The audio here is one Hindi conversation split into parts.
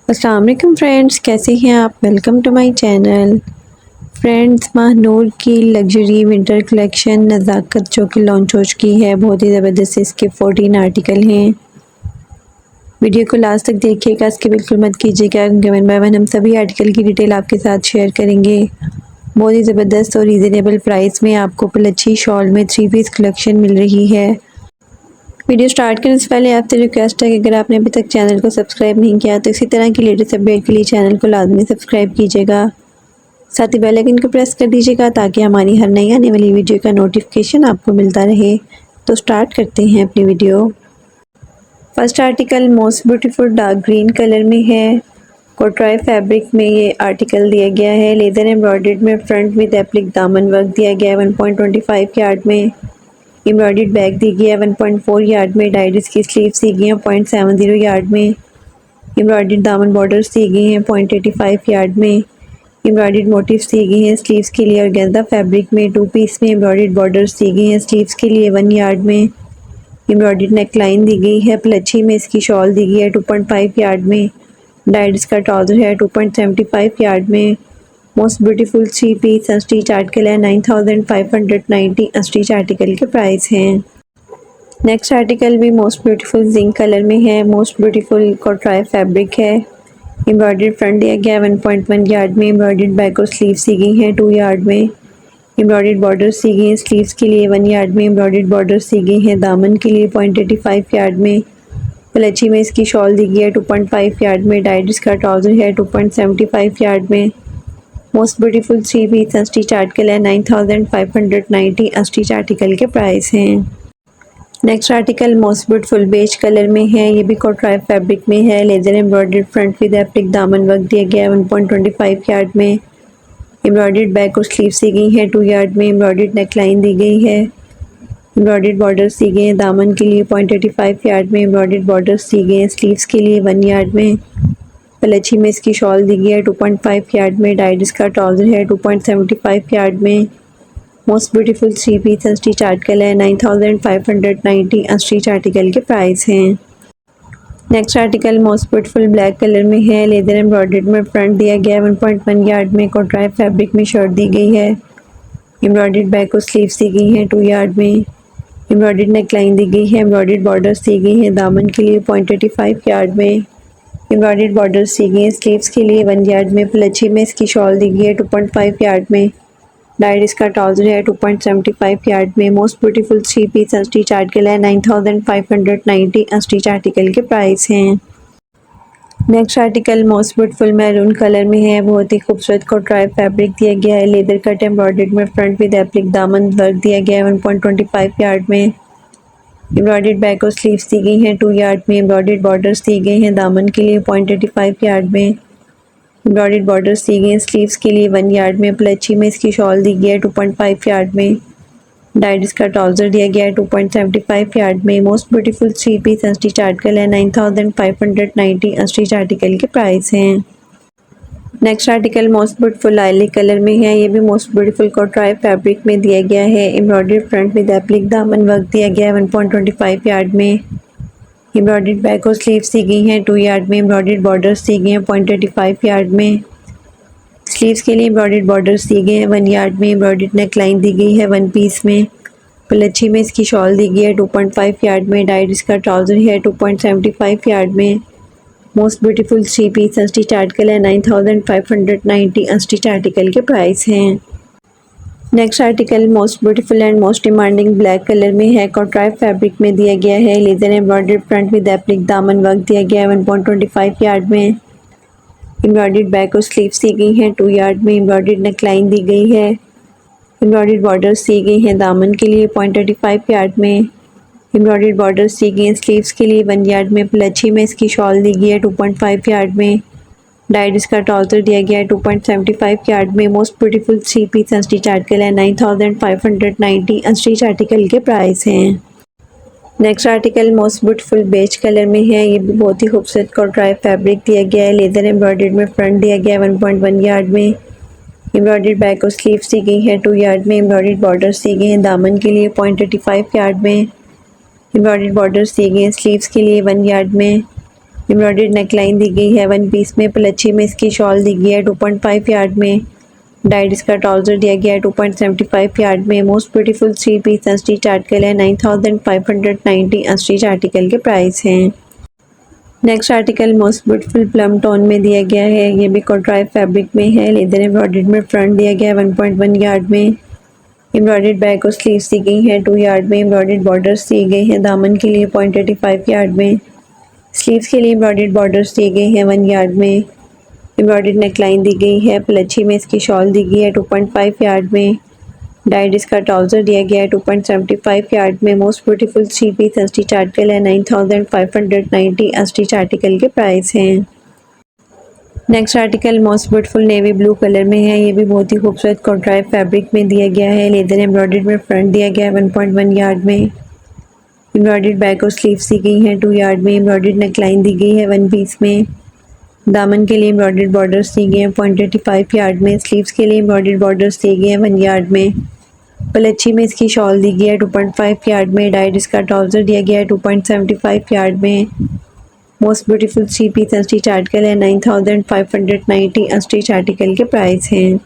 अस्सलाम वालेकुम फ्रेंड्स, कैसे हैं आप। Welcome to my channel. Friends, Mahnoor की लग्जरी विंटर कलेक्शन नज़ाकत जो कि लॉन्च हो चुकी है। बहुत ही ज़बरदस्त इसके 14 आर्टिकल हैं। वीडियो को लास्ट तक देखिएगा, इसके बिल्कुल मत कीजिएगा क्योंकि वन बाय वन हम सभी आर्टिकल की डिटेल आपके साथ शेयर करेंगे। बहुत ही ज़बरदस्त और रीज़नेबल प्राइस में आपको अच्छी शॉल में 3 पीस कलेक्शन मिल रही है। वीडियो स्टार्ट करने से पहले आपसे रिक्वेस्ट है कि अगर आपने अभी तक चैनल को सब्सक्राइब नहीं किया तो इसी तरह की लेटेस्ट अपडेट के लिए चैनल को लाजमी सब्सक्राइब कीजिएगा। साथ ही बेल आइकन को प्रेस कर दीजिएगा ताकि हमारी हर नई आने वाली वीडियो का नोटिफिकेशन आपको मिलता रहे। तो स्टार्ट करते हैं अपनी video. First article most beautiful dark green colour में है। कोट्राई फैब्रिक में ये आर्टिकल दिया गया है। लेदर एम्ब्रॉयडर्ड में फ्रंट विद एप्लिक दामन वर्क दिया गया है 1.25 यार्ड में। एम्ब्रॉयडर्ड बैग दी गई है 1.4 यार्ड में। डायरीज की स्लीव्स दी गई हैं 0.70 यार्ड में। एम्ब्रॉयडर्ड दामन बॉर्डर्स दी गई हैं 0.85 यार्ड में। एम्ब्रॉयडर्ड मोटिव्स दी गई हैं स्लीव्स के लिए ऑर्गेन्जा फैब्रिक में 2 पीस में। एम्ब्रॉयडर्ड बॉर्डर्स दी गई हैं स्लीव्स के लिए 1 यार्ड में। एम्ब्रॉयडर्ड नेक लाइन दी गई है प्लच्छी में। इसकी शॉल दी गई है 2.5 यार्ड में। डायरीज का ट्राउज़र है 2.75 यार्ड में। Most beautiful 3 piece unstitch article है 9590 अनस्टिच आर्टिकल के प्राइस हैं। नेक्स्ट आर्टिकल भी मोस्ट ब्यूटीफुल जिंक कलर में है। मोस्ट ब्यूटीफुल कोट्राई फैब्रिक है। एम्ब्रॉयडर्ड फ्रंट दिया गया 1.1 यार्ड में। एम्ब्रॉयडर्ड बैक और स्लीव्स दी गई हैं 2 यार्ड में। एम्ब्रॉयडर्ड बॉर्डर्स दी गई हैं स्लीव्स के लिए 1 यार्ड में। एम्ब्रॉयडर्ड बॉर्डर्स दी गई हैं दामन के लिए 0.85 यार्ड में। प्लच्छी में इसकी शॉल दी गई है 2.5 यार्ड में। डायरीज का ट्राउज़र है 2.75 यार्ड में। Most beautiful 3 piece unstitch article है 9590 अनस्टिच आर्टिकल के प्राइस हैं। Next article most beautiful beige colour में है। ये भी कोट्राई फैब्रिक में है। Leather embroidered front with applique दामन वर्क दिया गया है 1.25 यार्ड में। एम्ब्रॉयडर्ड बैक और स्लीव्स दी गई हैं 2 यार्ड में। एम्ब्रॉयडर्ड नेक लाइन दी गई है। एम्ब्रॉयडर्ड बॉर्डर्स दी गए हैं दामन के लिए 0.85 यार्ड में। एम्ब्रॉयडर्ड बॉर्डर्स दी गए हैं स्लीव्स के लिए 1 यार्ड में। प्लच्छी में इसकी शॉल दी गई है 2.5 यार्ड में। डायरीज का ट्राउज़र है 2.75 यार्ड में। Most beautiful 3 piece unstitch article है 9590 अनस्टिच आर्टिकल के प्राइस हैं। Next article most beautiful black colour में है। लेदर एम्ब्रॉयडर्ड में फ्रंट दिया गया है 1.1 यार्ड में। कोट्राई फैब्रिक में शर्ट दी गई है। एम्ब्रॉयडर्ड बैक और स्लीव्स दी गई हैं 2 यार्ड में। एम्ब्रॉयडर्ड नेक लाइन दी गई है। एम्ब्रॉयडर्ड बॉर्डर्स दी गई हैं दामन के लिए 0.85 यार्ड में। एम्ब्रॉयडर्ड बॉर्डर्स दी गई हैं स्लीव्स के लिए 1 यार्ड में। प्लच्छी में इसकी शॉल दी गई है 2.5 यार्ड में। डायरीज का ट्राउज़र है 2.75 यार्ड में। Most beautiful 3 piece unstitch article है 9590 अनस्टिच आर्टिकल के प्राइस हैं। Next article most beautiful maroon colour में है। बहुत ही खूबसूरत कोट्राई फैब्रिक दिया गया है। लेदर कट एम्ब्रॉयडर्ड में फ्रंट विद एप्लिक दामन वर्क दिया गया है 1.25 यार्ड में। एम्ब्रॉयडर्ड बैक और स्लीव्स दी गई हैं 2 यार्ड में। एम्ब्रॉयडर्ड बॉर्डर्स दी गए हैं दामन के लिए 0.85 यार्ड में। एम्ब्रॉयडर्ड बॉर्डर्स दी गई हैं स्लीव्स के लिए 1 यार्ड में। प्लच्छी में इसकी शॉल दी गई है 2.5 यार्ड में। डायरीज का ट्राउज़र दिया गया है 2.75 यार्ड में। Most beautiful 3 piece unstitch article है 9590 अनस्टिच आर्टिकल के प्राइस हैं। Next article most beautiful lilac colour में है। ये भी मोस्ट ब्यूटीफुल कोट्राई फैब्रिक में दिया गया है। एम्ब्रॉयडर्ड फ्रंट विद एप्लिक दामन वर्क दिया गया है 1.25 यार्ड में। एम्ब्रॉयडर्ड बैक और स्लीव्स दी गई हैं 2 यार्ड में। एम्ब्रॉयडर्ड बॉर्डर्स दी गई हैं 0.85 यार्ड में। स्लीव्स के लिए एम्ब्रॉयडर्ड बॉर्डर्स दी गए हैं 1 यार्ड में। एम्ब्रॉयडर्ड नेक लाइन दी गई है 1 पीस में। प्लच्छी में इसकी शॉल दी गई है 2.5 यार्ड में। डायरीज का ट्राउज़र है 2.75 यार्ड में। Most beautiful 3 piece unstitch article है 9590 अनस्टिच आर्टिकल के प्राइस हैं। Next article most beautiful and most demanding black colour में है। कोट्राई फैब्रिक में दिया गया है। Leather embroidered front with applique दामन वर्क दिया गया है 1.25 यार्ड में। एम्ब्रॉयडर्ड बैक और स्लीव्स दी गई हैं 2 यार्ड में। एम्ब्रॉयडर्ड नेक लाइन दी गई है। एम्ब्रॉयडर्ड बॉर्डर्स दी गई हैं दामन के लिए 0.85 यार्ड में। एम्ब्रॉयडर्ड बॉर्डर्स दी गई हैं स्लीव्स के लिए 1 यार्ड में। प्लच्छी में इसकी शॉल दी गई है 2.5 यार्ड में। डायरीज का ट्राउज़र दिया गया है 2.75 यार्ड में। Most beautiful 3 piece unstitch article है 9590 अनस्टिच आर्टिकल के प्राइस हैं। Next article most beautiful beige colour में है। ये भी बहुत ही खूबसूरत कोट्राई फैब्रिक दिया गया है। लेदर एम्ब्रॉयडर्ड में फ्रंट दिया गया है 1.1 यार्ड में। एम्ब्रॉयडर्ड बैक और स्लीव्स दी गई हैं 2 यार्ड में। एम्ब्रॉयडर्ड बॉर्डर्स दी गई हैं दामन के लिए 0.85 यार्ड में। एम्ब्रॉयडर्ड बॉर्डर्स दी गई हैं स्लीव्स के लिए 1 यार्ड में। एम्ब्रॉयडर्ड नेकलाइन दी गई है 1 पीस में। पलच्छी में इसकी शॉल दी गई है 2.5 यार्ड में। डाइड इसका ट्राउज़र दिया गया है 2.75 यार्ड में। Most beautiful 3 piece unstitch article है 9590 अनस्टिच आर्टिकल के प्राइस हैं। Next article most beautiful plum tone में दिया गया है। ये भी कॉन्ट्राइव फैब्रिक में है। लेदर एम्ब्रॉयडर्ड में फ्रंट दिया गया है 1.1 यार्ड में। एम्ब्रॉयडर्ड बैक और स्लीव्स दी गई हैं 2 यार्ड में। एम्ब्रॉयडर्ड बॉर्डर्स दिए गए हैं दामन के लिए 0.85 यार्ड में। स्लीव्स के लिए एम्ब्रॉयडर्ड बॉर्डर्स दिए गए हैं 1 यार्ड में। एम्ब्रॉयडर्ड नेकलाइन दी गई है। पलच्छी में इसकी शॉल दी गई है 2.5 यार्ड में। डाइड इसका ट्राउज़र दिया गया है 2.75 यार्ड में। Most beautiful 3 piece unstitch article है 9590 अनस्टिच आर्टिकल के प्राइस हैं। Next article most beautiful navy blue colour में है। ये भी बहुत ही खूबसूरत कॉन्ट्राइव फैब्रिक में दिया गया है। लेदर एम्ब्रॉयडर्ड में फ्रंट दिया गया है 1.1 यार्ड में। एम्ब्रॉयडर्ड बैक और स्लीव्स दी गई हैं 2 यार्ड में। एम्ब्रॉयडर्ड नेकलाइन दी गई है 1 पीस में। दामन के लिए एम्ब्रॉयडर्ड बॉर्डर्स दिए गए हैं 0.85 यार्ड में। स्लीव्स के लिए एम्ब्रॉयडर्ड बॉर्डर्स दिए गए हैं 1 यार्ड में। पलच्छी में इसकी शॉल दी गई है 2.5 यार्ड में। डाइड इसका ट्राउज़र दिया गया है 2.75 यार्ड में। Most beautiful 3 piece unstitch article है 9590 अनस्टिच आर्टिकल के प्राइस हैं।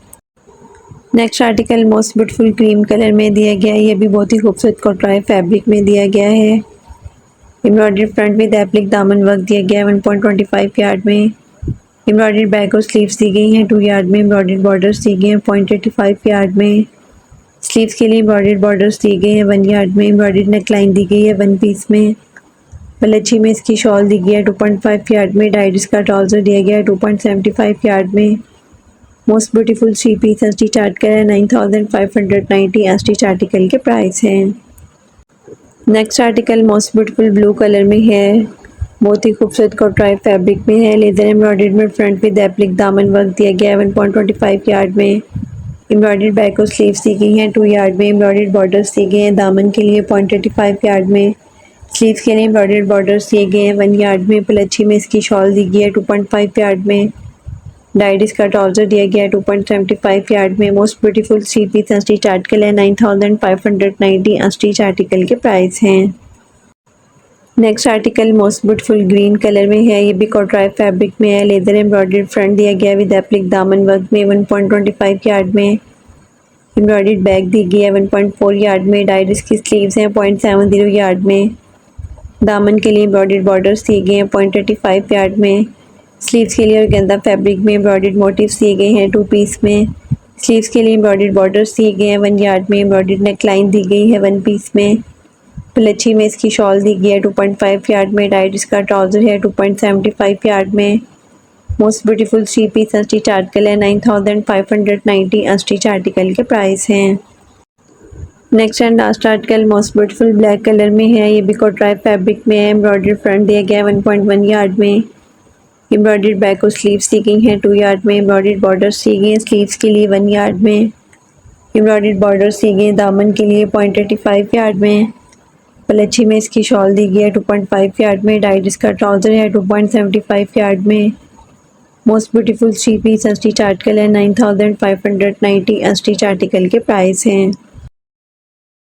Next article most beautiful cream colour में दिया गया है। ये भी बहुत ही खूबसूरत कॉन्ट्राइव फैब्रिक में दिया गया है। एम्ब्रॉयडर्ड फ्रंट विद एप्लिक दामन वर्क दिया गया है 1.25 यार्ड में। एम्ब्रॉयडर्ड बैक और स्लीव्स दी गई हैं 2 यार्ड में। एम्ब्रॉयडर्ड बॉर्डर्स दिए गए हैं 0.85 यार्ड में। स्लीव्स के लिए एम्ब्रॉयडर्ड बॉर्डर्स दिए गए हैं 1 यार्ड में। एम्ब्रॉयडर्ड नेकलाइन दी गई है 1 पीस में। पलच्छी में इसकी शॉल दी गई है 2.5 यार्ड में। डाइड इसका ट्राउज़र दिया गया है 2.75 यार्ड में। Most beautiful 3 piece unstitch article है 9590 अनस्टिच आर्टिकल के प्राइस हैं। Next article most beautiful blue colour में है। बहुत ही खूबसूरत कॉन्ट्राइव फैब्रिक में है। लेदर एम्ब्रॉयडर्ड में फ्रंट विद एप्लिक दामन वर्क दिया गया है 1.25 यार्ड में। एम्ब्रॉयडर्ड बैक और स्लीव्स दी गई हैं 2 यार्ड में। एम्ब्रॉयडर्ड बॉर्डर्स दिए गए हैं दामन के लिए 0.85 यार्ड में। स्लीव्स के लिए एम्ब्रॉयडर्ड बॉर्डर्स दिए गए हैं 1 यार्ड में। पलच्छी में इसकी शॉल दी गई है 2.5 यार्ड में। डाइड इसका ट्राउज़र दिया गया है 2.75 यार्ड में। Most beautiful 3 piece unstitch article है 9590 अनस्टिच आर्टिकल के प्राइस हैं। Next article most beautiful green colour में है। ये भी कॉन्ट्राइव फैब्रिक में है। लेदर एम्ब्रॉयडर्ड फ्रंट दिया गया है विद एप्लिक दामन वर्क में 1.25 यार्ड में। एम्ब्रॉयडर्ड बैक दी गई है 1.4 यार्ड में। डाइड इसकी स्लीव्स हैं 0.70 यार्ड में। दामन के लिए एम्ब्रॉयडर्ड बॉर्डर्स दिए गए हैं 0.85 यार्ड में। स्लीव्स के लिए ऑर्गेन्जा फैब्रिक में एम्ब्रॉयडर्ड मोटिव्स दिए गए हैं 2 पीस में। स्लीव्स के लिए एम्ब्रॉयडर्ड बॉर्डर्स दिए गए हैं 1 यार्ड में। एम्ब्रॉयडर्ड नेकलाइन दी गई है 1 पीस में। पलच्छी में इसकी शॉल दी गई है 2.5 यार्ड में। डाइड इसका ट्राउज़र है 2.75 यार्ड में। Most beautiful 3 piece unstitch article है 9590 अनस्टिच आर्टिकल के प्राइस हैं। Next and last article most beautiful black colour में है। ये भी कॉन्ट्राइव फैब्रिक में है। एम्ब्रॉयडर्ड फ्रंट दिया गया है 1.1 यार्ड में। एम्ब्रॉयडर्ड बैक और स्लीव्स दी गई हैं 2 यार्ड में। एम्ब्रॉयडर्ड बॉर्डर्स दी गई हैं स्लीव्स के लिए 1 यार्ड में। एम्ब्रॉयडर्ड बॉर्डर्स दी गई हैं दामन के लिए 0.85 यार्ड में। पलच्छी में इसकी शॉल दी गई है 2.5 यार्ड में। डाइड इसका ट्राउज़र है 2.75 यार्ड में। Most beautiful 3 piece unstitch article है 9590 अनस्टिच आर्टिकल के प्राइस हैं।